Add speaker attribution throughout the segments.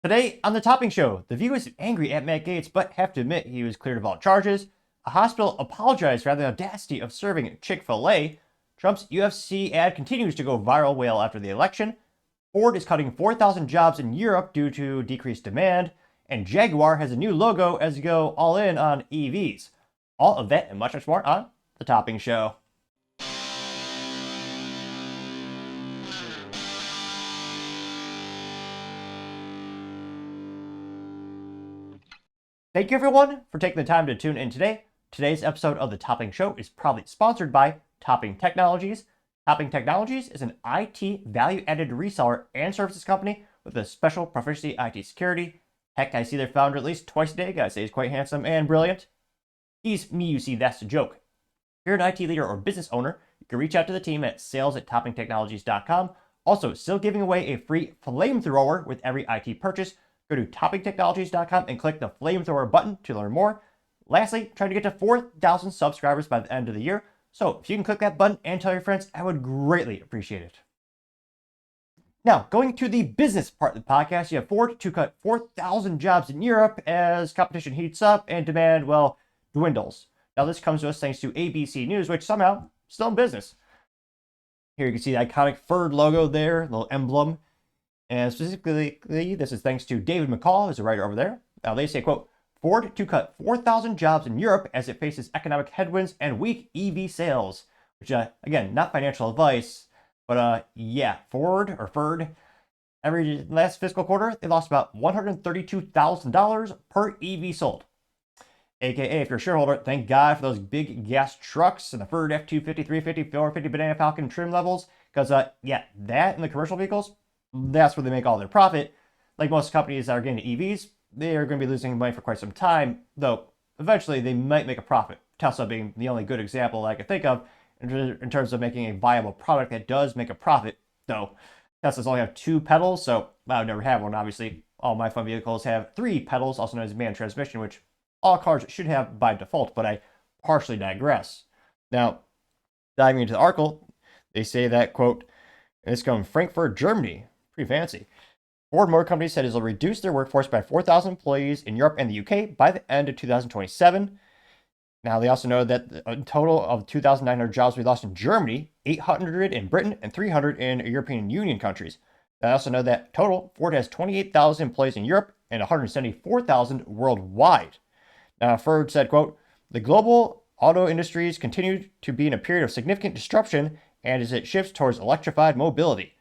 Speaker 1: Today on the Topping Show, the View is angry at Matt Gaetz, but have to admit he was cleared of all charges. A hospital apologized for the audacity of serving Chick-Fil-A. Trump's UFC ad continues to go viral well after the election. Ford is cutting 4,000 jobs in Europe due to decreased demand. And Jaguar has a new logo as they go all in on EVs. All of that and much, much more on the Topping Show. Thank you everyone for taking the time to tune in today. Today's episode of the Topping Show is proudly sponsored by Topping Technologies. Topping Technologies is an IT value-added reseller and services company with a special proficiency IT security. Heck, I see their founder at least twice a day. Guys say he's quite handsome and brilliant. He's me, you see, that's the joke. If you're an IT leader or business owner, you can reach out to the team at sales@toppingtechnologies.com. Also, still giving away a free Flamethrower with every IT purchase. Go to toppingtechnologies.com and click the Flamethrower button to learn more. Lastly, trying to get to 4,000 subscribers by the end of the year. So if you can click that button and tell your friends, I would greatly appreciate it. Now, going to the business part of the podcast, you have Ford to cut 4,000 jobs in Europe as competition heats up and demand, well, dwindles. Now, this comes to us thanks to ABC News, which somehow still in business. Here you can see the iconic Ford logo there, little emblem. And specifically, this is thanks to David McCall, who's a writer over there. Now, they say, quote, Ford to cut 4,000 jobs in Europe as it faces economic headwinds and weak EV sales. Which, again, not financial advice, but yeah, Ford, every last fiscal quarter, they lost about $132,000 per EV sold. AKA, if you're a shareholder, thank God for those big gas trucks and the Ford F-250, 350, 450 Banana Falcon trim levels. Because, yeah, that and the commercial vehicles, that's where they make all their profit. Like most companies that are getting EVs, they are going to be losing money for quite some time, though eventually they might make a profit. Tesla being the only good example I can think of in terms of making a viable product that does make a profit, though Teslas only have 2 pedals, so I would never have one, obviously. All my fun vehicles have 3 pedals, also known as manual transmission, which all cars should have by default, but I partially digress. Now, diving into the article, they say that, quote, it's from Frankfurt, Germany. Pretty fancy. Ford Motor Company said it will reduce their workforce by 4,000 employees in Europe and the UK by the end of 2027. Now, they also know that a total of 2,900 jobs will be lost in Germany, 800 in Britain, and 300 in European Union countries. They also know that total, Ford has 28,000 employees in Europe and 174,000 worldwide. Now, Ford said, quote, the global auto industries continue to be in a period of significant disruption and as it shifts towards electrified mobility.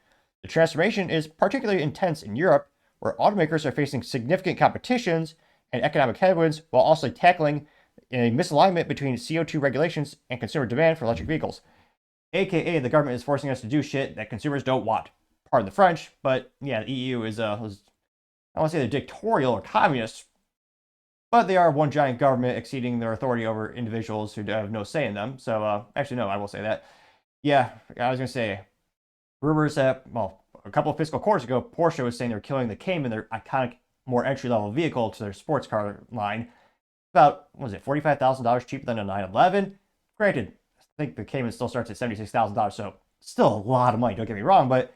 Speaker 1: The transformation is particularly intense in Europe, where automakers are facing significant competitions and economic headwinds while also tackling a misalignment between CO2 regulations and consumer demand for electric vehicles. AKA, the government is forcing us to do shit that consumers don't want. Pardon the French, but yeah, the EU is, I don't want to say they're dictatorial or communist, but they are one giant government exceeding their authority over individuals who have no say in them. So, actually, no, I will say that. Yeah, I was going to say, rumors that, well, a couple of fiscal quarters ago, Porsche was saying they're killing the Cayman, their iconic, more entry-level vehicle, to their sports car line. About, what was it, $45,000 cheaper than a 911? Granted, I think the Cayman still starts at $76,000, so still a lot of money, don't get me wrong, but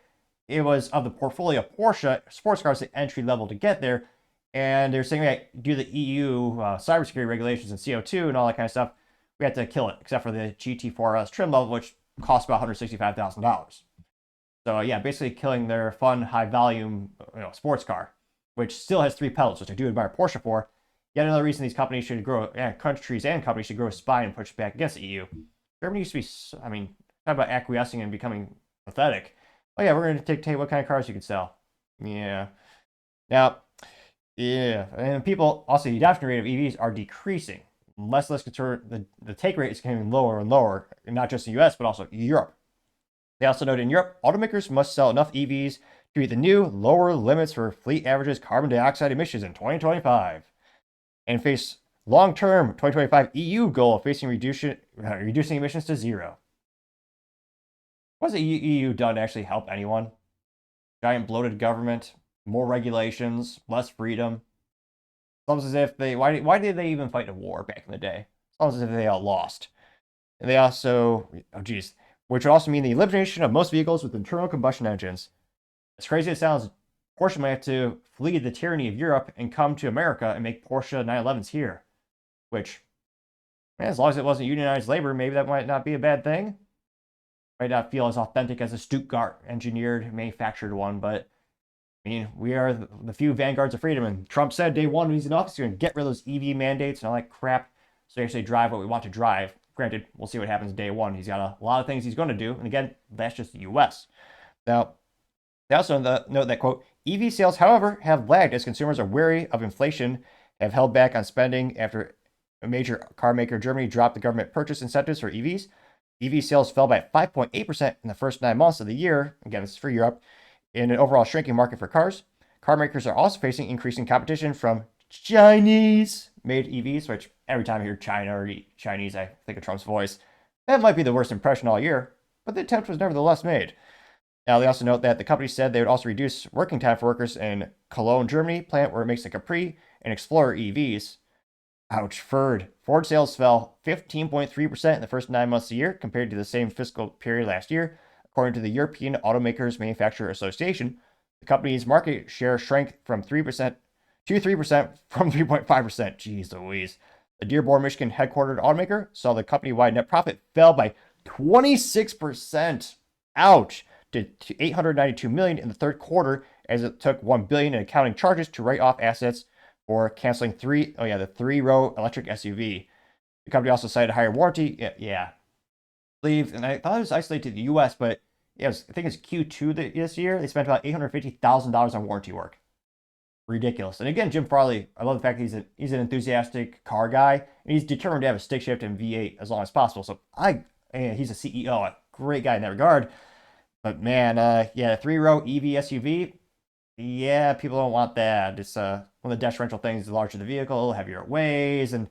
Speaker 1: it was of the portfolio of Porsche sports cars, the entry level to get there. And they're saying that due to the EU cybersecurity regulations and CO2 and all that kind of stuff, we had to kill it, except for the GT4S trim level, which cost about $165,000. So yeah, basically killing their fun, high volume, sports car, which still has 3 pedals, which I do admire Porsche for. Yet another reason these companies should grow, countries and companies should grow a spine and push back against the EU. Germany used to be, talk about acquiescing and becoming pathetic. Oh yeah, we're going to dictate what kind of cars you can sell. Yeah. Now, yeah, and people, also the adoption rate of EVs are decreasing. Less concern, the take rate is getting lower and lower, not just in the US, but also Europe. They also noted in Europe, automakers must sell enough EVs to meet the new lower limits for fleet averages carbon dioxide emissions in 2025 and face long-term 2025 EU goal of reducing emissions to 0. What has the EU done to actually help anyone? Giant bloated government, more regulations, less freedom. It's almost as if why did they even fight a war back in the day? It's almost as if they all lost. And they also, which would also mean the elimination of most vehicles with internal combustion engines. As crazy as it sounds, Porsche might have to flee the tyranny of Europe and come to America and make Porsche 911s here. Which, as long as it wasn't unionized labor, maybe that might not be a bad thing. Might not feel as authentic as a Stuttgart engineered, manufactured one, but I mean, we are the few vanguards of freedom. And Trump said day one when he's in office, he's going to get rid of those EV mandates and all that crap so we actually drive what we want to drive. Granted, we'll see what happens day one. He's got a lot of things he's going to do. And again, that's just the U.S. Now, they also note that, quote, EV sales, however, have lagged as consumers are wary of inflation, have held back on spending after a major car maker, Germany, dropped the government purchase incentives for EVs. EV sales fell by 5.8% in the first 9 months of the year. Again, this is for Europe. In an overall shrinking market for cars, car makers are also facing increasing competition from Chinese-made EVs, which every time I hear China or Chinese, I think of Trump's voice. That might be the worst impression all year, but the attempt was nevertheless made. Now, they also note that the company said they would also reduce working time for workers in Cologne, Germany, plant where it makes the Capri and Explorer EVs. Ouch, Ford. Ford sales fell 15.3% in the first 9 months of the year compared to the same fiscal period last year. According to the European Automakers Manufacturer Association, the company's market share shrank from 3% to 3% from 3.5%. Jeez Louise. The Dearborn, Michigan headquartered automaker saw the company-wide net profit fell by 26%. Ouch. To $892 million in the third quarter, as it took $1 billion in accounting charges to write off assets for canceling the three-row electric SUV. The company also cited higher warranty. Yeah. And I thought it was isolated to the U.S., but yeah, I think it's Q2 this year. They spent about $850,000 on warranty work. Ridiculous. And again, Jim Farley, I love the fact that he's an enthusiastic car guy, and he's determined to have a stick shift and V8 as long as possible. So he's a CEO, a great guy in that regard. But man, a three-row EV SUV, yeah, people don't want that. It's one of the detrimental things: the larger the vehicle, heavier it weighs, and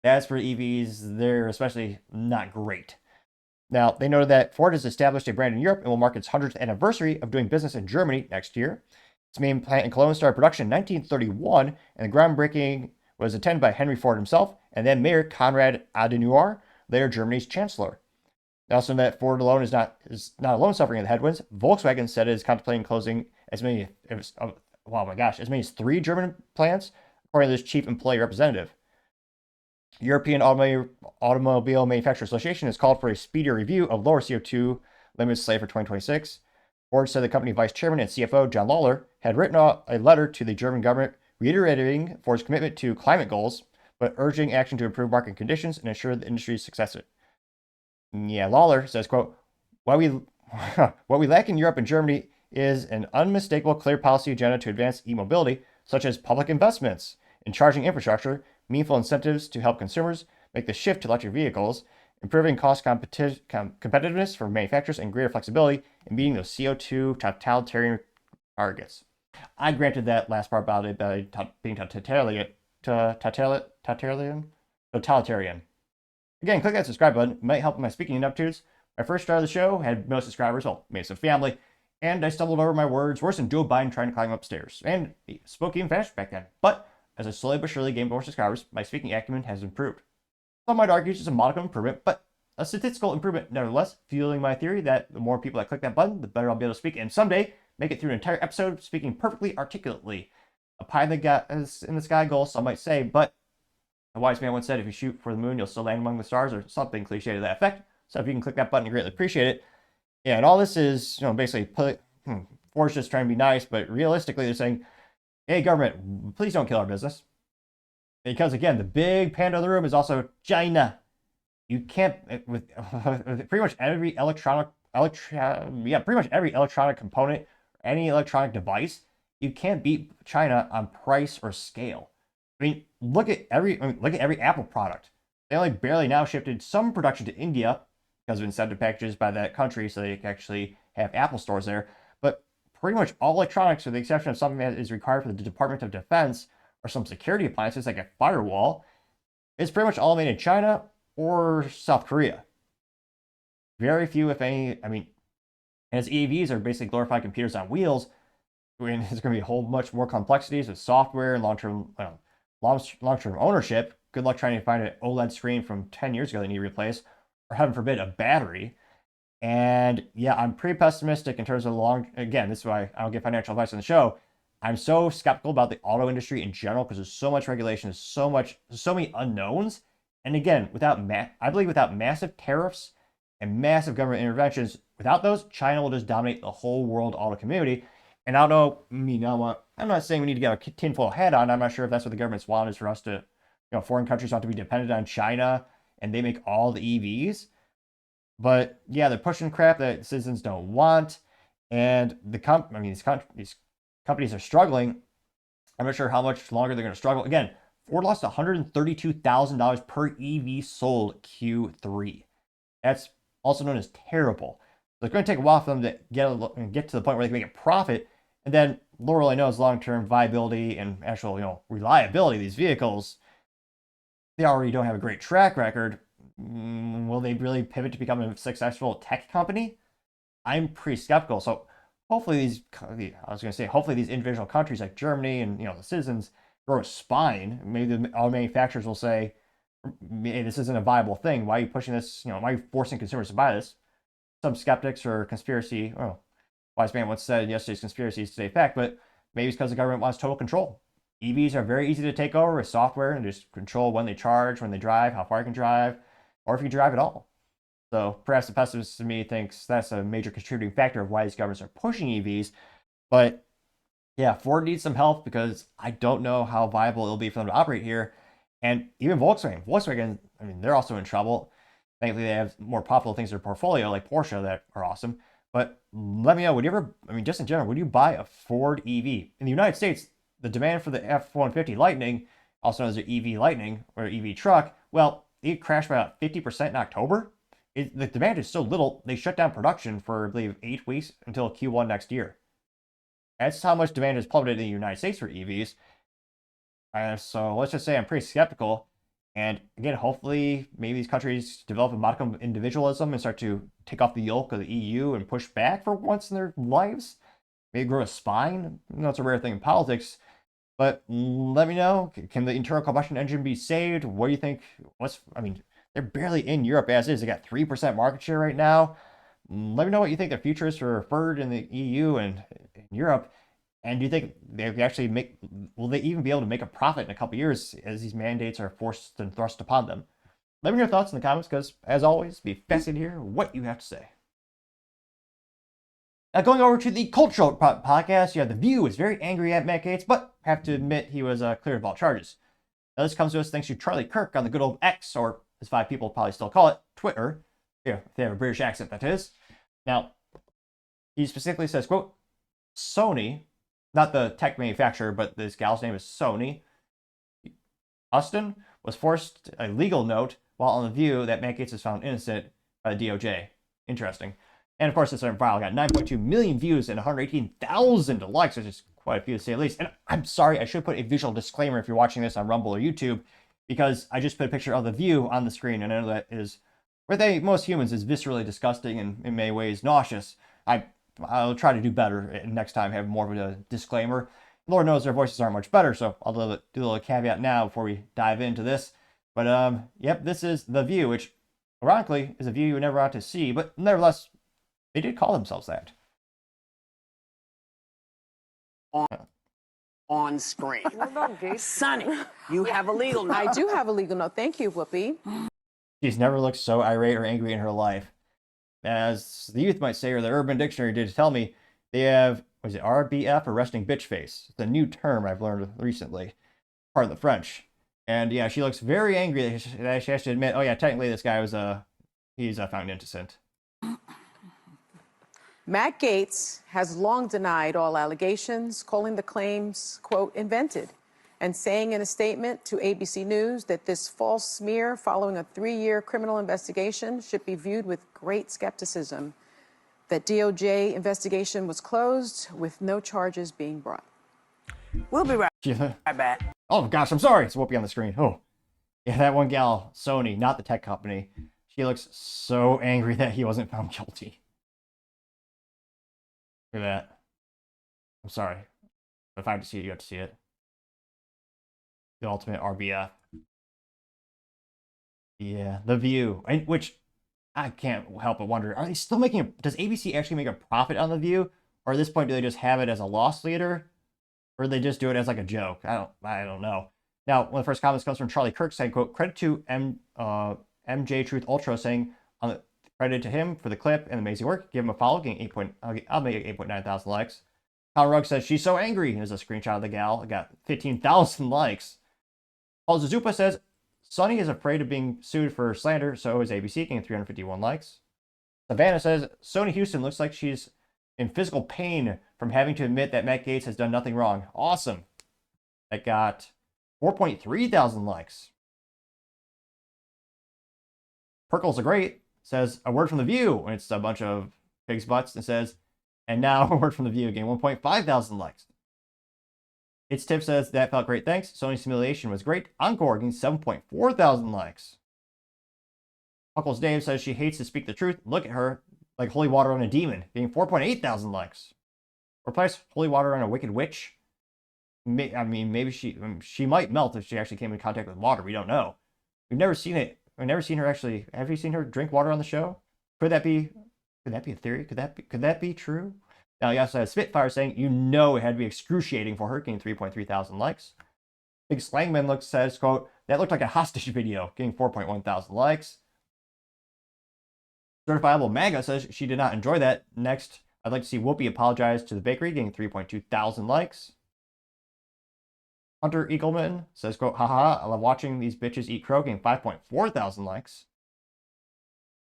Speaker 1: as for EVs, they're especially not great. Now, they noted that Ford has established a brand in Europe and will mark its 100th anniversary of doing business in Germany next year. Its main plant in Cologne started production in 1931, and the groundbreaking was attended by Henry Ford himself and then Mayor Konrad Adenauer, later Germany's chancellor. Also, that Ford alone is not alone suffering the headwinds. Volkswagen said it is contemplating closing as many as 3 German plants, according to this chief employee representative. European Automobile Manufacturers Association has called for a speedier review of lower CO2 limits slated for 2026. Ford said the company vice chairman and CFO John Lawler had written a letter to the German government reiterating Ford's commitment to climate goals, but urging action to improve market conditions and ensure the industry's success. Yeah, Lawler says, quote, what we lack in Europe and Germany is an unmistakable clear policy agenda to advance e-mobility, such as public investments in charging infrastructure, meaningful incentives to help consumers make the shift to electric vehicles, improving cost competitiveness for manufacturers, and greater flexibility in meeting those CO2 totalitarian targets. I granted that last part about it being totalitarian. Again, click that subscribe button. It might help in my speaking ineptitudes. When I first started the show, had no subscribers, made some family, and I stumbled over my words worse than Joe Biden trying to climb upstairs. And spoke even faster back then. But as I slowly but surely gained more subscribers, my speaking acumen has improved. Some might argue it's just a modicum improvement, but a statistical improvement nevertheless, fueling my theory that the more people that click that button, the better I'll be able to speak, and someday make it through an entire episode speaking perfectly articulately. A pie in the sky goal, some might say, but a wise man once said, if you shoot for the moon, you'll still land among the stars, or something cliche to that effect. So if you can click that button, I greatly appreciate it. Yeah, and all this is, basically, Ford's just trying to be nice, but realistically, they're saying, hey, government, please don't kill our business. Because again, the big panda of the room is also China. You can't, with pretty much every electronic component, any electronic device, you can't beat China on price or scale. I mean, look at every Apple product. They only barely now shifted some production to India because of incentive packages by that country, so they can actually have Apple stores there. But pretty much all electronics, with the exception of something that is required for the Department of Defense or some security appliances like a firewall, is pretty much all made in China or South Korea. Very few, if any. I mean, as EVs are basically glorified computers on wheels, there's going to be a whole much more complexities with software and long-term ownership. Good luck trying to find an OLED screen from 10 years ago that you need to replace, or heaven forbid, a battery. And yeah, I'm pretty pessimistic in terms of again, this is why I don't give financial advice on the show. I'm so skeptical about the auto industry in general because there's so much regulation, there's so many unknowns. And again, I believe without massive tariffs and massive government interventions, without those, China will just dominate the whole world auto community. And I don't know, I'm not saying we need to get a tinfoil hat on. I'm not sure if that's what the government's want, is for us to, foreign countries want to be dependent on China and they make all the EVs. But yeah, they're pushing crap that citizens don't want. And these companies are struggling. I'm not sure how much longer they're going to struggle. Again, Ford lost $132,000 per EV sold Q3. That's also known as terrible. So it's going to take a while for them to get to the point where they can make a profit. And then Lord really knows long-term viability and actual, reliability of these vehicles. They already don't have a great track record. Will they really pivot to become a successful tech company? I'm pretty skeptical. So hopefully hopefully these individual countries like Germany and, the citizens grow a spine. Maybe the auto manufacturers will say, hey, this isn't a viable thing. Why are you pushing this? Why are you forcing consumers to buy this? Some skeptics or wise man once said yesterday's conspiracy is today's fact, but maybe it's because the government wants total control. EVs are very easy to take over with software and just control when they charge, when they drive, how far you can drive, or if you drive at all. So perhaps the pessimist in me thinks that's a major contributing factor of why these governments are pushing EVs. But yeah, Ford needs some help because I don't know how viable it'll be for them to operate here. And even Volkswagen, they're also in trouble. Thankfully, they have more profitable things in their portfolio, like Porsche, that are awesome. But let me know, just in general, would you buy a Ford EV? In the United States, the demand for the F-150 Lightning, also known as the EV Lightning or EV truck, well, it crashed by about 50% in October. The demand is so little, they shut down production for, I believe, 8 weeks until Q1 next year. That's how much demand has plummeted in the United States for EVs. So let's just say I'm pretty skeptical. And again, hopefully, maybe these countries develop a modicum of individualism and start to take off the yoke of the EU and push back for once in their lives. Maybe grow a spine. It's a rare thing in politics. But let me know, can the internal combustion engine be saved? What do you think? They're barely in Europe as is. They got 3% market share right now. Let me know what you think the future is for Ford in the EU and in Europe. And do you think will they even be able to make a profit in a couple years as these mandates are forced and thrust upon them? Let me know your thoughts in the comments because, as always, be fascinated to hear what you have to say. Now, going over to the cultural podcast, you have The View is very angry at Matt Gaetz, but have to admit he was cleared of all charges. Now, this comes to us thanks to Charlie Kirk on the good old X, or as 5 people probably still call it, Twitter. Yeah, if they have a British accent, that is. Now, he specifically says, quote, Sony, not the tech manufacturer, but this gal's name is Sony, Austin, was forced a legal note while on The View that Matt Gaetz is found innocent by the DOJ. Interesting. And of course, this viral got 9.2 million views and 118,000 likes, which is quite a few to say the least. And I'm sorry, I should put a visual disclaimer if you're watching this on Rumble or YouTube, because I just put a picture of The View on the screen, and I know that is, for most humans, is viscerally disgusting and in many ways nauseous. I'll try to do better next time, have more of a disclaimer. Lord knows their voices aren't much better, so I'll do a little caveat now before we dive into this. But yep, this is The View, which ironically is a view you would never want to see, but nevertheless, they did call themselves that.
Speaker 2: On screen.
Speaker 3: Well done, Gaetz.
Speaker 2: Sonny, you have a legal note.
Speaker 3: I do have a legal note. Thank you, Whoopi.
Speaker 1: She's never looked so irate or angry in her life. As the youth might say, or the Urban Dictionary did tell me, they have, RBF, or resting bitch face? It's a new term I've learned recently, part of the French. And yeah, she looks very angry that she has to admit, oh yeah, technically this guy was he's found innocent.
Speaker 3: Matt Gaetz has long denied all allegations, calling the claims, quote, invented, and saying in a statement to ABC News that this false smear following a 3-year criminal investigation should be viewed with great skepticism, that DOJ investigation was closed with no charges being brought.
Speaker 2: We'll be right back.
Speaker 1: Oh gosh, I'm sorry. It's Whoopi on the screen. Oh, yeah, that one gal, Sony, not the tech company. She looks so angry that he wasn't found guilty. Look at that. I'm sorry. But if I have to see it, you have to see it. The ultimate RBF. Yeah, The View. Which I can't help but wonder, are they still making does ABC actually make a profit on The View? Or at this point, do they just have it as a loss leader? or they just do it as like a joke. I don't know. Now, one of the first comments comes from Charlie Kirk saying, quote, credit to MJ Truth Ultra saying, credit to him for the clip and amazing work. Give him a follow. Getting I'll make it 8.9 thousand likes. Conor Rugg says, she's so angry. Here's a screenshot of the gal. It got 15,000 likes. Paul Zazupa says, Sonny is afraid of being sued for slander, so is ABC, getting 351 likes. Savannah says, Sony Houston looks like she's in physical pain from having to admit that Matt Gaetz has done nothing wrong. Awesome. That got 4.3 thousand likes. Perkles are great. Says, a word from the View. And it's a bunch of pigs' butts. And says, and now a word from the View. Getting 1.5 thousand likes. It's Tip says, that felt great, thanks. Sony's simulation was great. Encore getting 7.4 thousand likes. Uncle's Dave says she hates to speak the truth. Look at her like holy water on a demon. Getting 4.8 thousand likes. Replace holy water on a wicked witch. I mean, maybe she might melt if she actually came in contact with water. We don't know. We've never seen it. We've never seen her actually. Have you seen her drink water on the show? Could that be a theory? Could that be true? Now, you also have Spitfire saying, you know it had to be excruciating for her, getting 3.3 thousand likes. Big Slangman says, quote, that looked like a hostage video, getting 4.1 thousand likes. Certifiable MAGA says she did not enjoy that. Next, I'd like to see Whoopi apologize to the bakery, getting 3.2 thousand likes. Hunter Eagleman says, quote, haha, I love watching these bitches eat crow, getting 5.4 thousand likes.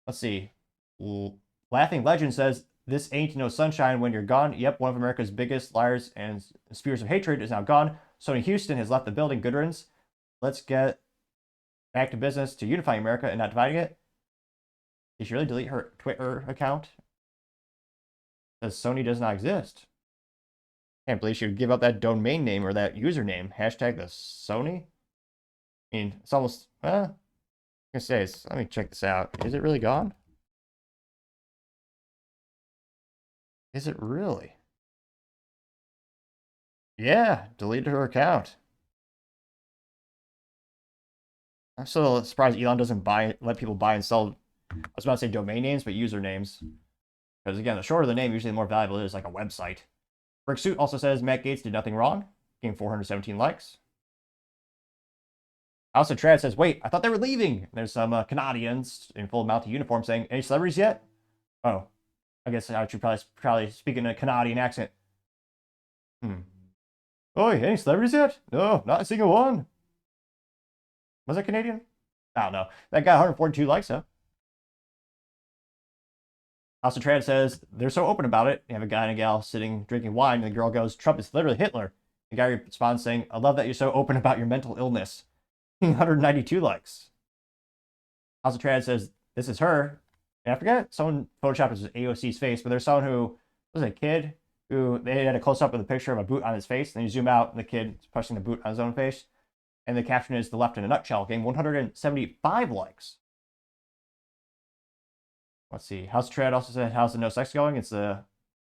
Speaker 1: Let's see. Laughing Legend says, this ain't no sunshine when you're gone. Yep, one of America's biggest liars and spears of hatred is now gone. Sony Houston has left the building. Good riddance. Let's get back to business to unifying America and not dividing it. Did she really delete her Twitter account? Says Sony does not exist. Can't believe she would give up that domain name or that username. Hashtag the Sony. I mean, it's almost, I can say, let me check this out. Is it really gone? Is it really? Yeah, deleted her account. I'm still surprised Elon doesn't let people buy and sell, I was about to say domain names, but usernames. Because again, the shorter the name, usually the more valuable it is, like a website. Rick Suit also says Matt Gaetz did nothing wrong, getting 417 likes. House of Trad says, wait, I thought they were leaving. There's some Canadians in full mounted uniform saying, any celebrities yet? Oh, I guess I should probably speak in a Canadian accent. Oh, any celebrities yet? No, not a single one. Was that Canadian? I don't know. That got 142 likes, though. House of Trad says, they're so open about it. You have a guy and a gal sitting drinking wine, and the girl goes, Trump is literally Hitler. The guy responds saying, I love that you're so open about your mental illness. 192 likes. House of Trad says, this is her. And I forget, someone photoshopped his AOC's face, but there's someone who was a kid who they had a close-up with a picture of a boot on his face. And you zoom out, and the kid is pushing the boot on his own face. And the caption is, the left in a nutshell, getting 175 likes. Let's see. House of Trad also said, how's the no sex going? It's the,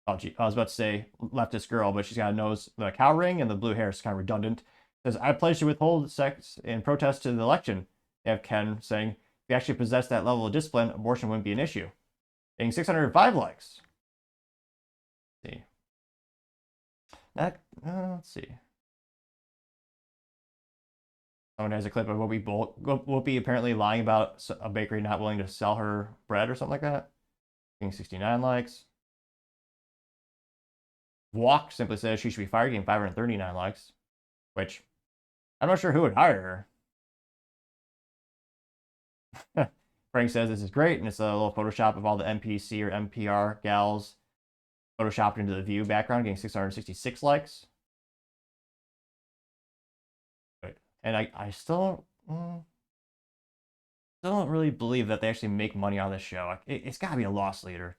Speaker 1: I was about to say leftist girl, but she's got a nose, the cow ring, and the blue hair is kind of redundant. Says, I pledge to withhold sex in protest to the election. You have Ken saying, if you actually possess that level of discipline, abortion wouldn't be an issue. Getting 605 likes. Let's see. Let's see. Someone has a clip of Whoopi apparently lying about a bakery not willing to sell her bread or something like that. Getting 69 likes. Walk simply says she should be fired, getting 539 likes. Which, I'm not sure who would hire her. Frank says this is great, and it's a little Photoshop of all the NPC or NPR gals photoshopped into the View background, getting 666 likes. And I still don't really believe that they actually make money on this show. It's got to be a loss leader.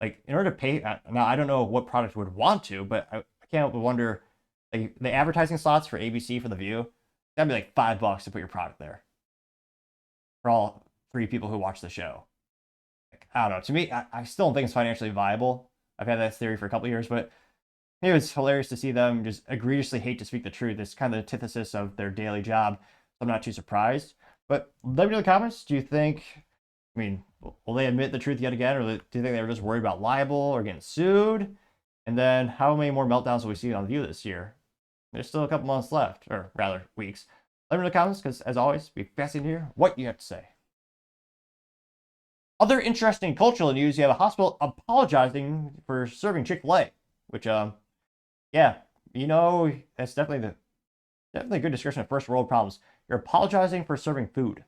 Speaker 1: Like, in order to pay, now I don't know what product would want to, but I can't help but wonder, like, the advertising slots for ABC for the View, that'd be like $5 to put your product there for all 3 people who watch the show. Like, I don't know. To me, I still don't think it's financially viable. I've had that theory for a couple of years, but it was hilarious to see them just egregiously hate to speak the truth. It's kind of the antithesis of their daily job, so I'm not too surprised. But let me know in the comments, do you think, I mean, will they admit the truth yet again, or do you think they were just worried about libel or getting sued? And then how many more meltdowns will we see on View this year? There's still a couple months left, or rather, weeks. Let me know in the comments, because as always, it'd be fascinating to hear what you have to say. Other interesting cultural news, you have a hospital apologizing for serving Chick-Fil-A, which, yeah, you know, that's definitely a good description of first world problems. You're apologizing for serving food.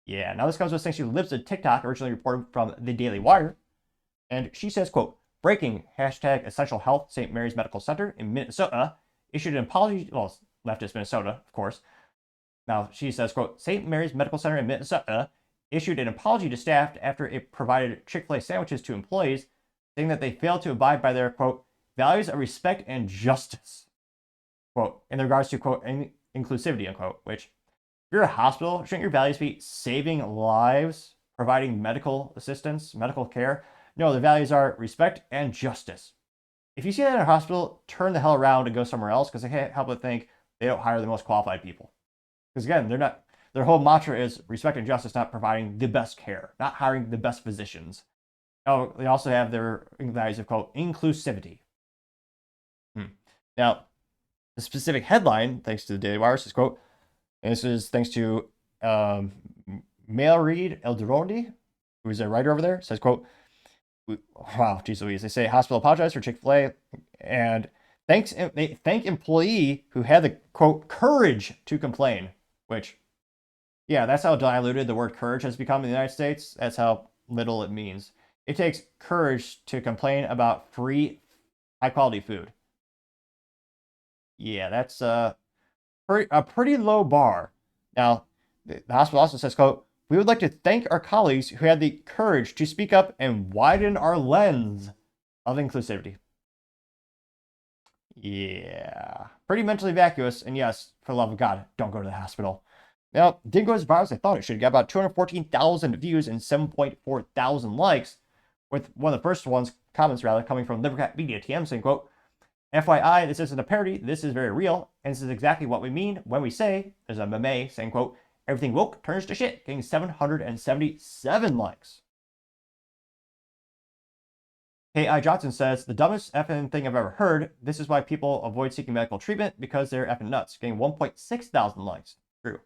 Speaker 1: Yeah, now this comes with thanks to Libs of TikTok, originally reported from the Daily Wire. And she says, quote, breaking, hashtag essential health, St. Mary's Medical Center in Minnesota issued an apology, well, leftist Minnesota, of course. Now, she says, quote, St. Mary's Medical Center in Minnesota issued an apology to staff after it provided Chick-fil-A sandwiches to employees, saying that they failed to abide by their, quote, values of respect and justice, quote, in regards to, quote, inclusivity, unquote, which, if you're a hospital, shouldn't your values be saving lives, providing medical assistance, medical care? No, the values are respect and justice. If you see that in a hospital, turn the hell around and go somewhere else, because I can't help but think they don't hire the most qualified people. Because again, their whole mantra is respect and justice, not providing the best care, not hiring the best physicians. Oh, they also have their values of, quote, inclusivity. Now, the specific headline, thanks to the Daily Wire, says, quote, and this is thanks to Mailread Eldorodi, who is a writer over there, says, quote, wow, geez Louise. They say hospital apologize for Chick-fil-A and they thank employee who had the, quote, courage to complain, which, yeah, that's how diluted the word courage has become in the United States. That's how little it means. It takes courage to complain about free, high-quality food. Yeah, that's a pretty low bar. Now, the hospital also says, quote, we would like to thank our colleagues who had the courage to speak up and widen our lens of inclusivity. Yeah, pretty mentally vacuous. And yes, for the love of God, don't go to the hospital. Now, didn't go as far as I thought it should. It got about 214,000 views and 7.4 thousand likes, with one of the first comments coming from Libercat Media TM saying, quote, FYI, this isn't a parody. This is very real. And this is exactly what we mean when we say, there's a meme saying, quote, everything woke turns to shit, getting 777 likes. K.I. Johnson says, the dumbest effing thing I've ever heard. This is why people avoid seeking medical treatment, because they're effing nuts, getting 1.6 thousand likes. True.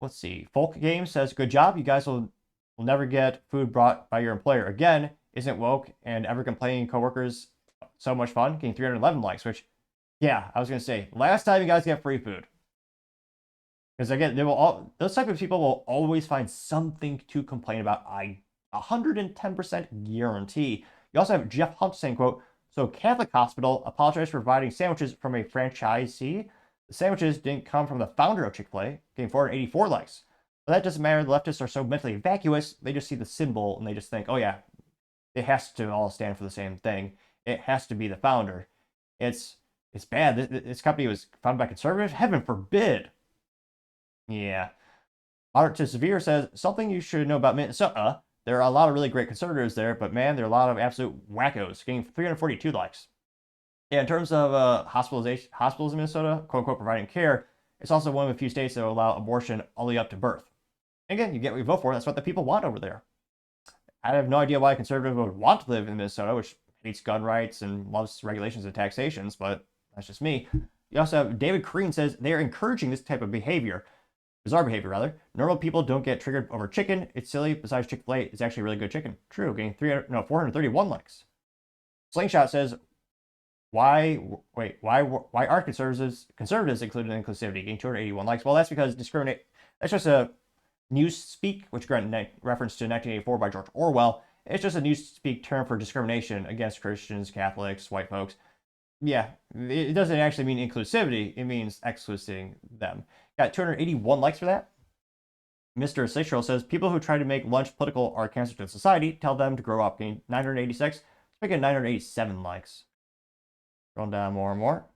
Speaker 1: Let's see. Folk Game says, good job. You guys will never get food brought by your employer again. Isn't woke and ever complaining coworkers so much fun, getting 311 likes, which, yeah, I was going to say, last time you guys get free food. Because again, those type of people will always find something to complain about. I 110% guarantee. You also have Jeff Hunt saying, quote, so Catholic Hospital apologized for providing sandwiches from a franchisee. The sandwiches didn't come from the founder of Chick-fil-A, getting 484 likes. But that doesn't matter. The leftists are so mentally vacuous, they just see the symbol and they just think, oh yeah, it has to all stand for the same thing. It has to be the founder. It's bad. This company was founded by conservatives. Heaven forbid. Yeah. Moderate to Severe says, something you should know about Minnesota. There are a lot of really great conservatives there, but man, there are a lot of absolute wackos, getting 342 likes. Yeah, in terms of hospitals in Minnesota, quote unquote, providing care, it's also one of the few states that will allow abortion all the way up to birth. And again, you get what you vote for. That's what the people want over there. I have no idea why a conservative would want to live in Minnesota, which hates gun rights and loves regulations and taxations, but that's just me. You also have David Crean says they're encouraging this type of behavior. Bizarre behavior, rather. Normal people don't get triggered over chicken. It's silly. Besides, Chick-fil-A is actually really good chicken. True, getting 431 likes. Slingshot says, why aren't conservatives included in inclusivity? Getting 281 likes. Well, that's because that's just a newspeak, which granted reference to 1984 by George Orwell. It's just a newspeak term for discrimination against Christians, Catholics, white folks. Yeah, it doesn't actually mean inclusivity. It means excluding them. Got 281 likes for that. Mr. Seychelles says, people who try to make lunch political are cancer to society. Tell them to grow up. Getting 986. Let's make it 987 likes. Scrolling down more and more.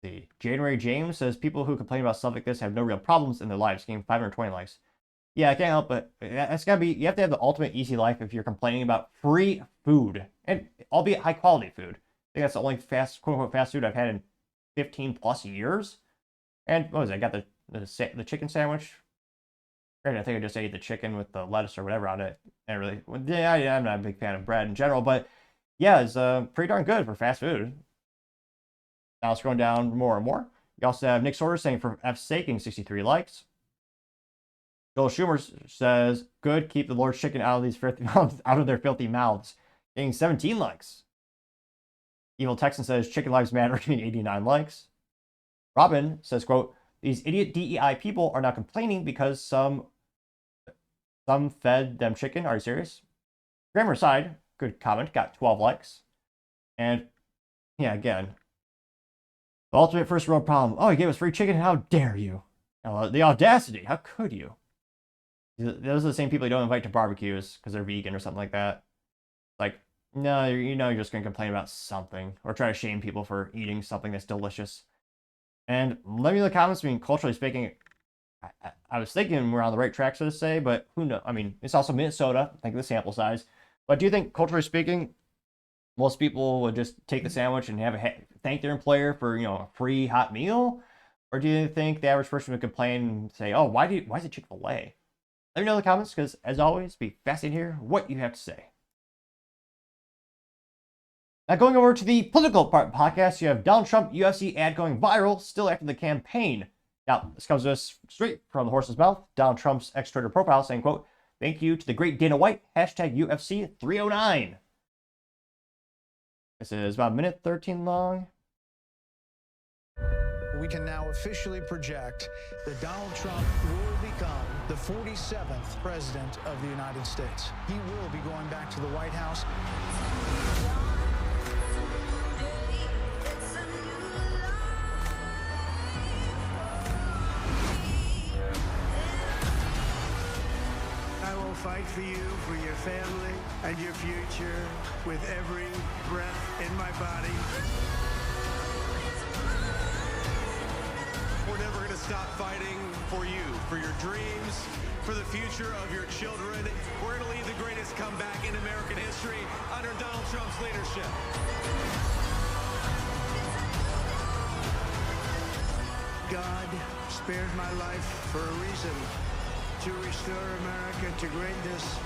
Speaker 1: The January James says, people who complain about stuff like this have no real problems in their lives. Getting 520 likes. Yeah, I can't help but that's gotta be, you have to have the ultimate easy life if you're complaining about free food, and albeit high quality food. I think that's the only quote unquote fast food I've had in 15 plus years. And what was it? I got the chicken sandwich. Granted, I think I just ate the chicken with the lettuce or whatever on it. And really, yeah, I'm not a big fan of bread in general, but yeah, it's pretty darn good for fast food. Now scrolling down more and more. You also have Nick Sorter saying for F's sake, getting 63 likes. Joel Schumer says, good, keep the Lord's chicken out of these filthy mouths, out of their filthy mouths. Getting 17 likes. Evil Texan says, chicken lives matter, getting 89 likes. Robin says, quote, these idiot DEI people are not complaining because some fed them chicken. Are you serious? Grammar aside, good comment, got 12 likes. And yeah, again, the ultimate first world problem. Oh, you gave us free chicken. How dare you? The audacity. How could you? Those are the same people you don't invite to barbecues because they're vegan or something like that. Like, no, you know you're just going to complain about something or try to shame people for eating something that's delicious. And let me know in the comments. I mean, culturally speaking, I was thinking we're on the right track, so to say, but who knows? I mean, it's also Minnesota. Think of the sample size. But do you think, culturally speaking, most people would just take the sandwich and thank their employer for, you know, a free hot meal? Or do you think the average person would complain and say, oh, why is it Chick-Fil-A? Let me know in the comments, because as always, be fascinated to hear what you have to say. Now going over to the political part of the podcast, you have Donald Trump UFC ad going viral still after the campaign. Now, this comes to us straight from the horse's mouth. Donald Trump's ex-Twitter profile saying, quote, thank you to the great Dana White, hashtag UFC 309. This is about a minute 13 long.
Speaker 4: We can now officially project that Donald Trump will become the 47th president of the United States. He will be going back to the White House.
Speaker 5: I will fight for you, for your family, and your future with every breath in my body.
Speaker 6: We're never going to stop fighting for you, for your dreams, for the future of your children. We're going to lead the greatest comeback in American history under Donald Trump's leadership.
Speaker 5: God spared my life for a reason, to restore America to greatness.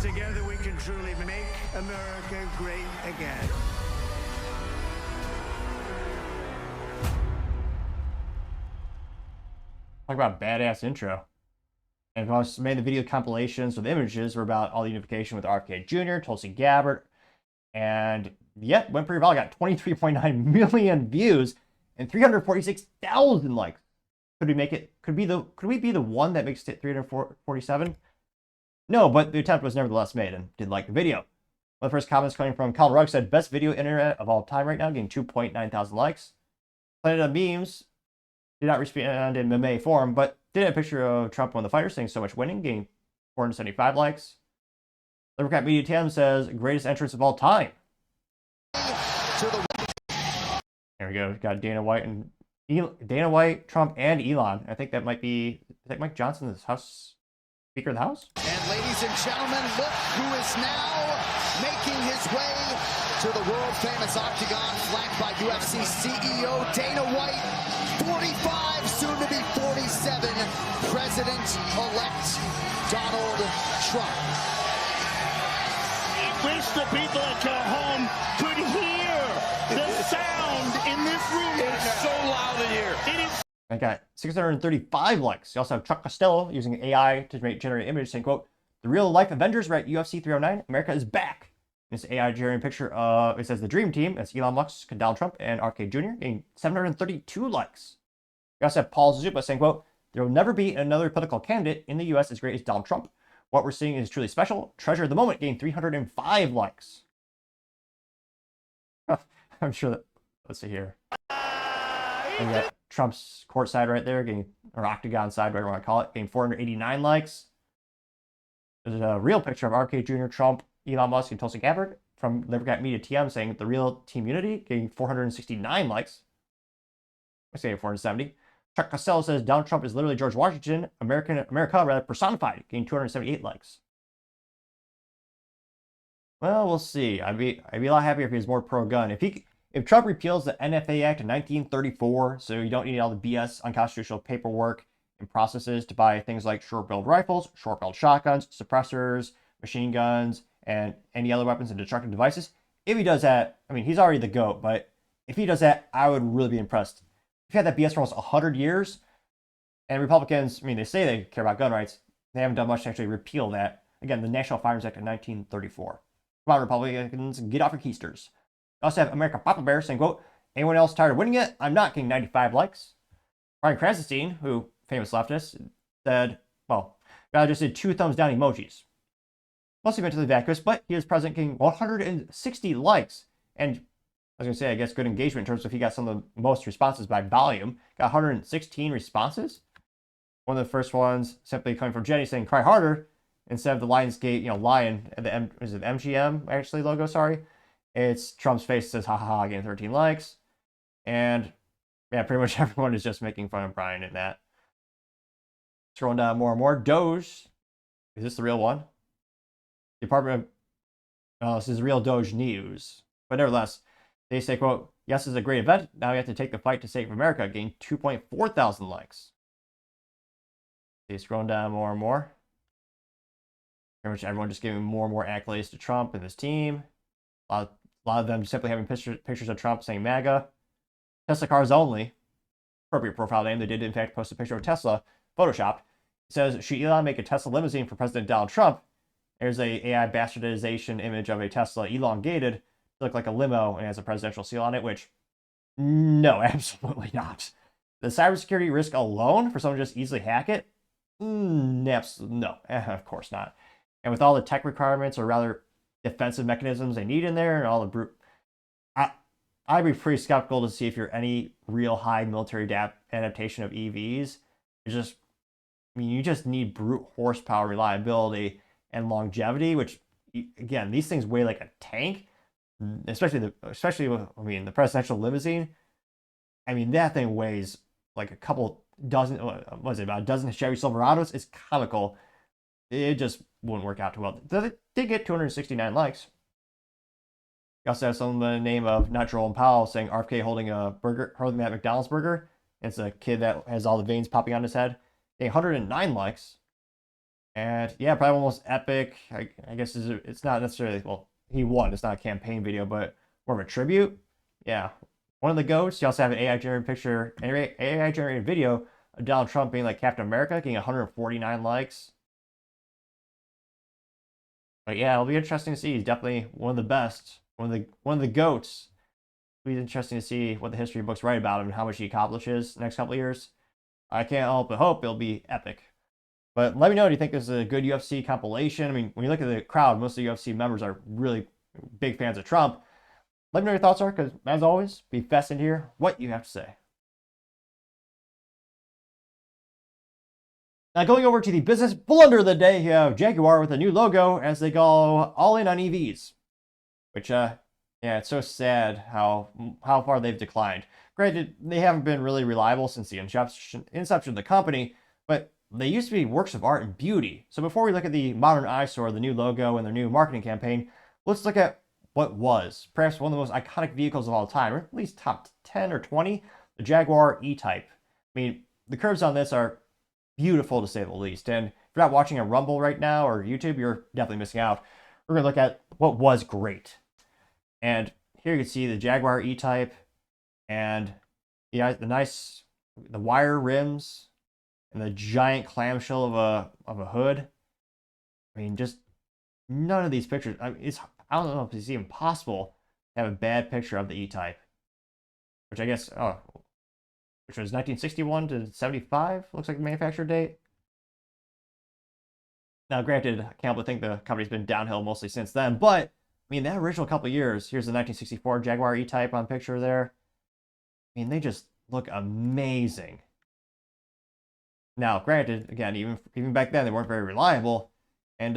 Speaker 5: Together we can truly make America great again.
Speaker 1: Talk about a badass intro. And I also made the video compilations with images were about all the unification with RFK Jr., Tulsi Gabbard, and yet went pretty well. Got 23.9 million views and 346,000 likes. Could we make it? Could we be the one that makes it 347? No, but the attempt was nevertheless made and did like the video. One of the first comments coming from Colin Rugg said, best video internet of all time right now, getting 2.9 thousand likes. Planet of Memes did not respond in meme form, but did have a picture of Trump on the fighter saying so much winning, getting 475 likes. Libercat Media TM says, greatest entrance of all time. There we go. Got Dana White, Trump, and Elon. I think that might be, is that Mike Johnson, the House Speaker of the House?
Speaker 7: And ladies and gentlemen, look who is now making his way to the world-famous octagon, flanked by UFC CEO Dana White, 45, soon to be 47, President-elect Donald Trump.
Speaker 8: I wish the people at home could hear the sound in this room. It's so loud in here. It is.
Speaker 1: I got 635 likes. You also have Chuck Costello using AI to generate image saying, quote, the real-life Avengers were at UFC 309. America is back. This AI generating picture of, it says the Dream Team. That's Elon Musk, Donald Trump, and RFK Jr. getting 732 likes. We also have Paul Zupa saying, quote, there will never be another political candidate in the U.S. as great as Donald Trump. What we're seeing is truly special. Treasure of the moment, getting 305 likes. I'm sure that, let's see here. And we got Trump's court side right there, getting, or octagon side, whatever you want to call it, getting 489 likes. There's a real picture of RFK Jr., Trump, Elon Musk, and Tulsi Gabbard from Libercat Media TM saying the real team unity, getting 469 likes. I say 470. Chuck Costello says Donald Trump is literally George Washington, America personified, getting 278 likes. Well, we'll see. I'd be a lot happier if he was more pro-gun. If Trump repeals the NFA Act in 1934, so you don't need all the BS unconstitutional paperwork and processes to buy things like short-barreled rifles, short-barreled shotguns, suppressors, machine guns, and any other weapons and destructive devices. If he does that, I mean, he's already the GOAT, but if he does that, I would really be impressed. We've had that BS for almost 100 years, and Republicans, I mean, they say they care about gun rights. They haven't done much to actually repeal that. Again, the National Firearms Act of 1934. Come on, Republicans, get off your keisters. We also have America Papa Bear saying, quote, anyone else tired of winning it? I'm not, getting 95 likes. Brian Krasenstein, who, famous leftist, said, well, I just did 2 thumbs down emojis. Mostly mentally vacuous, but he was present getting 160 likes. And I was going to say, I guess good engagement in terms of he got some of the most responses by volume. Got 116 responses. One of the first ones simply coming from Jenny saying, cry harder, instead of the Lionsgate, lion, is it MGM actually logo, sorry. It's Trump's face, says, ha ha ha, getting 13 likes. And yeah, pretty much everyone is just making fun of Brian in that. Scrolling down more and more. Doge, is this the real one? Department of, this is real Doge news. But nevertheless, they say, quote, yes, it's a great event. Now we have to take the fight to save America, getting 2.4 thousand likes. See, scrolling down more and more. Pretty much everyone just giving more and more accolades to Trump and his team. A lot of them simply having pictures of Trump saying MAGA. Tesla cars only. Appropriate profile name. They did, in fact, post a picture of Tesla, photoshopped. It says, should Elon make a Tesla limousine for President Donald Trump? There's a AI bastardization image of a Tesla elongated to look like a limo and has a presidential seal on it, which, no, absolutely not. The cybersecurity risk alone for someone to just easily hack it? No, of course not. And with all the tech requirements, or rather defensive mechanisms they need in there, and all the brute, I'd be pretty skeptical to see if you're any real high military adaptation of EVs. You just need brute horsepower, reliability, and longevity, which, again, these things weigh like a tank, especially the presidential limousine. I mean, that thing weighs like a couple dozen, about a dozen Chevy Silverados. It's comical. It just wouldn't work out too well. They did get 269 likes. You also have some of the name of not Jerome Powell saying RFK holding that McDonald's burger. It's a kid that has all the veins popping on his head. 109 likes. And yeah, probably almost epic. I guess it's not necessarily, well, he won. It's not a campaign video, but more of a tribute. Yeah. One of the GOATs. You also have an AI-generated picture, an AI-generated video of Donald Trump being like Captain America, getting 149 likes. But yeah, it'll be interesting to see. He's definitely one of the best, one of the GOATs. It'll be interesting to see what the history books write about him and how much he accomplishes the next couple of years. I can't help but hope it'll be epic. But let me know, do you think this is a good UFC compilation? I mean, when you look at the crowd, most of the UFC members are really big fans of Trump. Let me know what your thoughts are, because as always, be fascinated to hear what you have to say. Now, going over to the business blunder of the day, you have Jaguar with a new logo as they go all in on EVs. Which, yeah, it's so sad how far they've declined. Granted, they haven't been really reliable since the inception of the company, but they used to be works of art and beauty. So before we look at the modern eyesore, the new logo, and their new marketing campaign, let's look at what was perhaps one of the most iconic vehicles of all time, or at least top 10 or 20, the Jaguar E-Type. I mean, the curves on this are beautiful to say the least. And if you're not watching a Rumble right now or YouTube, you're definitely missing out. We're going to look at what was great. And here you can see the Jaguar E-Type and the wire rims and the giant clamshell of a hood. I mean, just none of these pictures. I don't know if it's even possible to have a bad picture of the E-Type, which I guess, which was 1961 to 75, looks like the manufacturer date. Now, granted, I can't help but think the company's been downhill mostly since then, but I mean, that original couple of years, here's the 1964 Jaguar E-Type on picture there. I mean, they just look amazing. Now, granted, again, even back then, they weren't very reliable. And,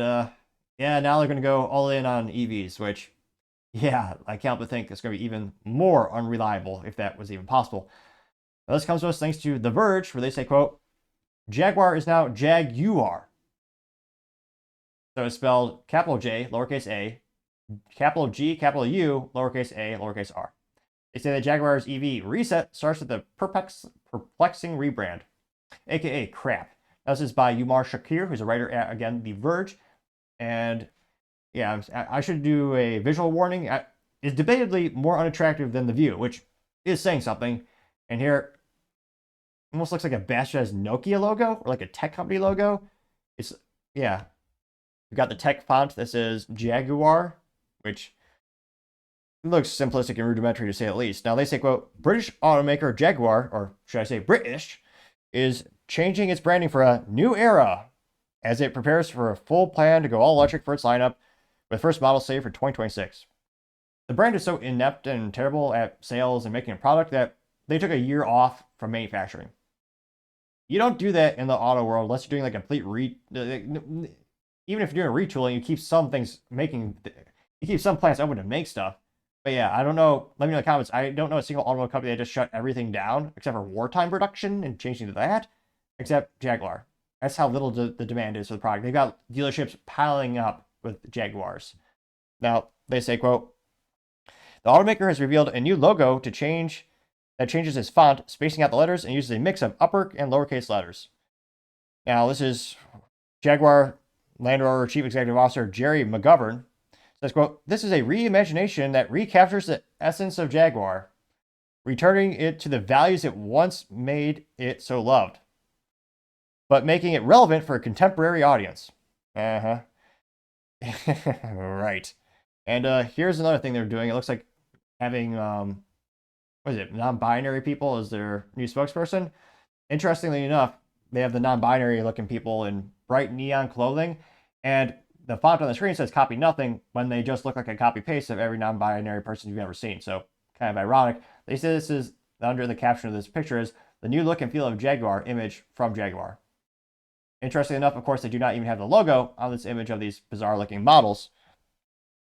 Speaker 1: yeah, now they're going to go all in on EVs, which, yeah, I can't help but think it's going to be even more unreliable, if that was even possible. Now, this comes to us thanks to The Verge, where they say, quote, Jaguar is now Jaguar. So it's spelled capital J, lowercase a, capital G, capital U, lowercase a, lowercase r. They say that Jaguar's EV reset starts with the perplexing rebrand, aka crap. Now, this is by Umar Shakir, who's a writer at, again, The Verge. And yeah, I should do a visual warning. It's debatably more unattractive than The View, which is saying something. And here, almost looks like a bastardized Nokia logo or like a tech company logo. It's, yeah. We've got the tech font. This is Jaguar, which looks simplistic and rudimentary to say the least. Now they say, quote, British automaker Jaguar, or should I say British, is changing its branding for a new era as it prepares for a full plan to go all electric for its lineup, with first model saved for 2026. The brand is so inept and terrible at sales and making a product that they took a year off from manufacturing. You don't do that in the auto world unless you're doing like a complete even if you're doing a retooling, you keep some things making, you keep some plants open to make stuff. But yeah, I don't know. Let me know in the comments. I don't know a single automotive company that just shut everything down, except for wartime production and changing to that, except Jaguar. That's how little the demand is for the product. They've got dealerships piling up with Jaguars. Now, they say, quote, the automaker has revealed a new logo that changes its font, spacing out the letters, and uses a mix of upper and lowercase letters. Now, this is Jaguar Land Rover Chief Executive Officer Jerry McGovern. Says, quote, this is a reimagination that recaptures the essence of Jaguar, returning it to the values it once made it so loved, but making it relevant for a contemporary audience. Right. And here's another thing they're doing. It looks like having, what is it, non-binary people as their new spokesperson. Interestingly enough, they have the non-binary looking people in bright neon clothing, and the font on the screen says copy nothing when they just look like a copy paste of every non-binary person you've ever seen. So kind of ironic. They say this is, under the caption of this picture is the new look and feel of Jaguar image from Jaguar. Interestingly enough, of course, they do not even have the logo on this image of these bizarre looking models.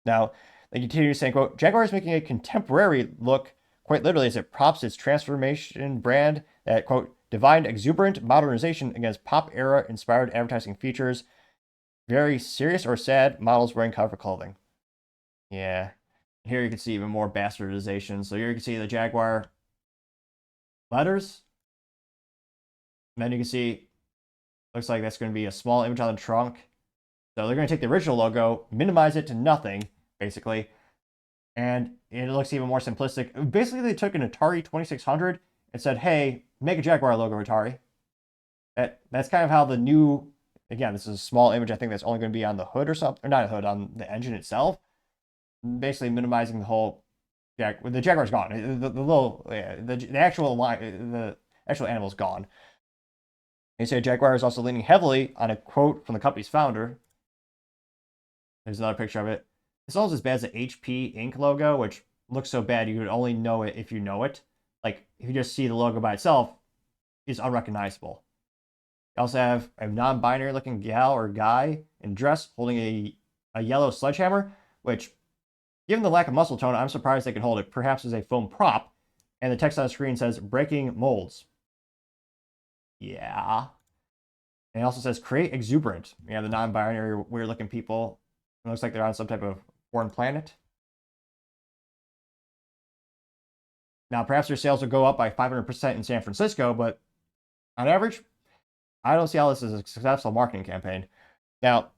Speaker 1: Now, they continue saying, quote, Jaguar is making a contemporary look, quite literally, as it props its transformation brand that, quote, divined exuberant modernization against pop era inspired advertising features. Very serious or sad models wearing cover clothing. Yeah. Here you can see even more bastardization. So here you can see the Jaguar letters. And then you can see, looks like that's going to be a small image on the trunk. So they're going to take the original logo, minimize it to nothing, basically. And it looks even more simplistic. Basically, they took an Atari 2600 and said, hey, make a Jaguar logo, Atari. That's kind of how the new, again, this is a small image. I think that's only going to be on the hood or something. Or not a hood, on the engine itself. Basically minimizing the whole, the Jaguar's gone. The actual animal's gone. They say Jaguar is also leaning heavily on a quote from the company's founder. There's another picture of it. It's almost as bad as the HP Inc. logo, which looks so bad you would only know it if you know it. Like, if you just see the logo by itself, it's unrecognizable. You also have a non-binary looking gal or guy in dress holding a yellow sledgehammer, which, given the lack of muscle tone, I'm surprised they can hold it, perhaps as a foam prop. And the text on the screen says, breaking molds. Yeah. And it also says, create exuberant. You have the non-binary weird looking people. It looks like they're on some type of foreign planet. Now, perhaps their sales will go up by 500% in San Francisco, but on average, I don't see how this is a successful marketing campaign. Now,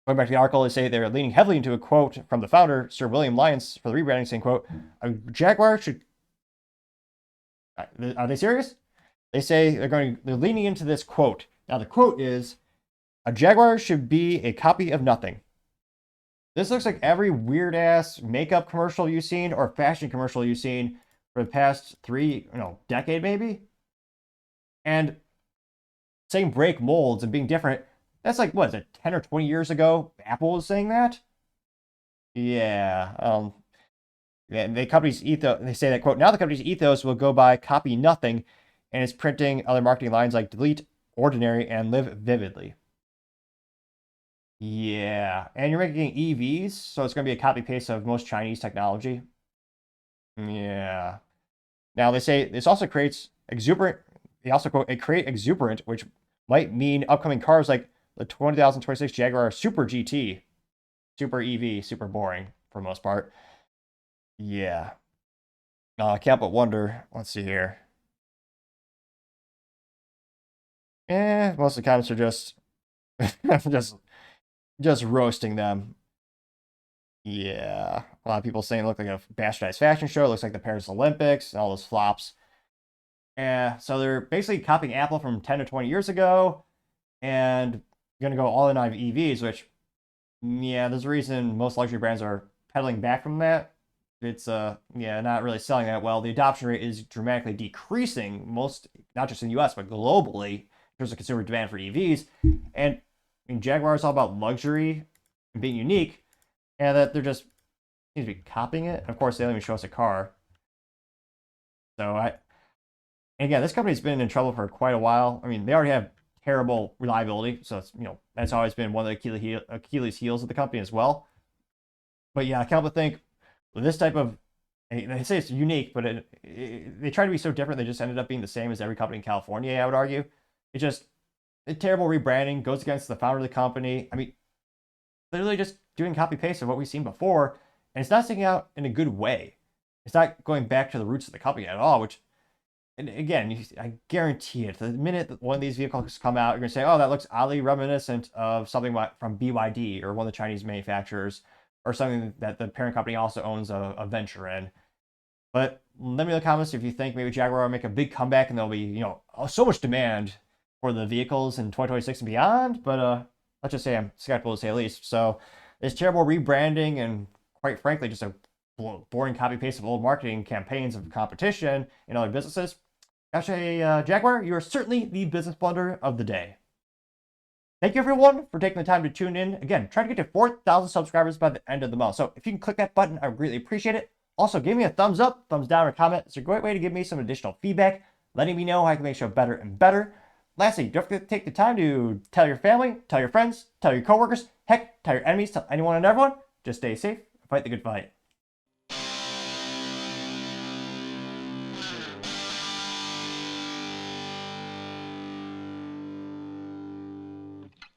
Speaker 1: going back to the article, they say they're leaning heavily into a quote from the founder, Sir William Lyons, for the rebranding, saying, quote, a Jaguar should... Are they serious? They say they're leaning into this quote. Now, the quote is, a Jaguar should be a copy of nothing. This looks like every weird-ass makeup commercial you've seen or fashion commercial you've seen for the past decade maybe. And saying break molds and being different, that's like, what is it, 10 or 20 years ago? Apple was saying that? Yeah. The company's ethos, they say that, quote, now the company's ethos will go by copy nothing, and it's printing other marketing lines like delete ordinary and live vividly. Yeah. And you're making EVs, so it's going to be a copy paste of most Chinese technology. Yeah. Now they say this also creates exuberant. They also quote, create exuberant, which might mean upcoming cars like the 2026 Jaguar Super GT, Super EV, super boring for the most part. Yeah. I can't but wonder. Let's see here. Most of the comments are just roasting them. Yeah, a lot of people saying it looked like a bastardized fashion show. It looks like the Paris Olympics and all those flops. And so they're basically copying Apple from 10 to 20 years ago and going to go all in on EVs, which, yeah, there's a reason most luxury brands are pedaling back from that. It's yeah, not really selling that well. The adoption rate is dramatically decreasing, not just in the US, but globally, in terms of consumer demand for EVs. And I mean, Jaguar is all about luxury and being unique, and that they're just seems to be copying it. And of course, they don't even show us a car. So and again, this company's been in trouble for quite a while. I mean, they already have terrible reliability, so it's, that's always been one of the Achilles heels of the company as well. But yeah, I can't but think with this type of, they say it's unique, but they try to be so different. They just ended up being the same as every company in California, I would argue. It's just a terrible rebranding, goes against the founder of the company. I mean, literally just doing copy paste of what we've seen before, and it's not sticking out in a good way. It's not going back to the roots of the company at all, which, and again, I guarantee it, the minute that one of these vehicles come out, you're going to say, oh, that looks oddly reminiscent of something from BYD or one of the Chinese manufacturers, or something that the parent company also owns a venture in. But let me know in the comments if you think maybe Jaguar will make a big comeback and there'll be, so much demand for the vehicles in 2026 and beyond. But let's just say I'm skeptical to say the least. So this terrible rebranding and, quite frankly, just a boring copy-paste of old marketing campaigns of competition in other businesses. Actually, Jaguar, you are certainly the business blunder of the day. Thank you, everyone, for taking the time to tune in. Again, trying to get to 4,000 subscribers by the end of the month. So if you can click that button, I would greatly appreciate it. Also, give me a thumbs up, thumbs down, or comment. It's a great way to give me some additional feedback, letting me know how I can make the show better and better. Lastly, don't forget to take the time to tell your family, tell your friends, tell your coworkers, heck, tell your enemies, tell anyone and everyone. Just stay safe, fight the good fight.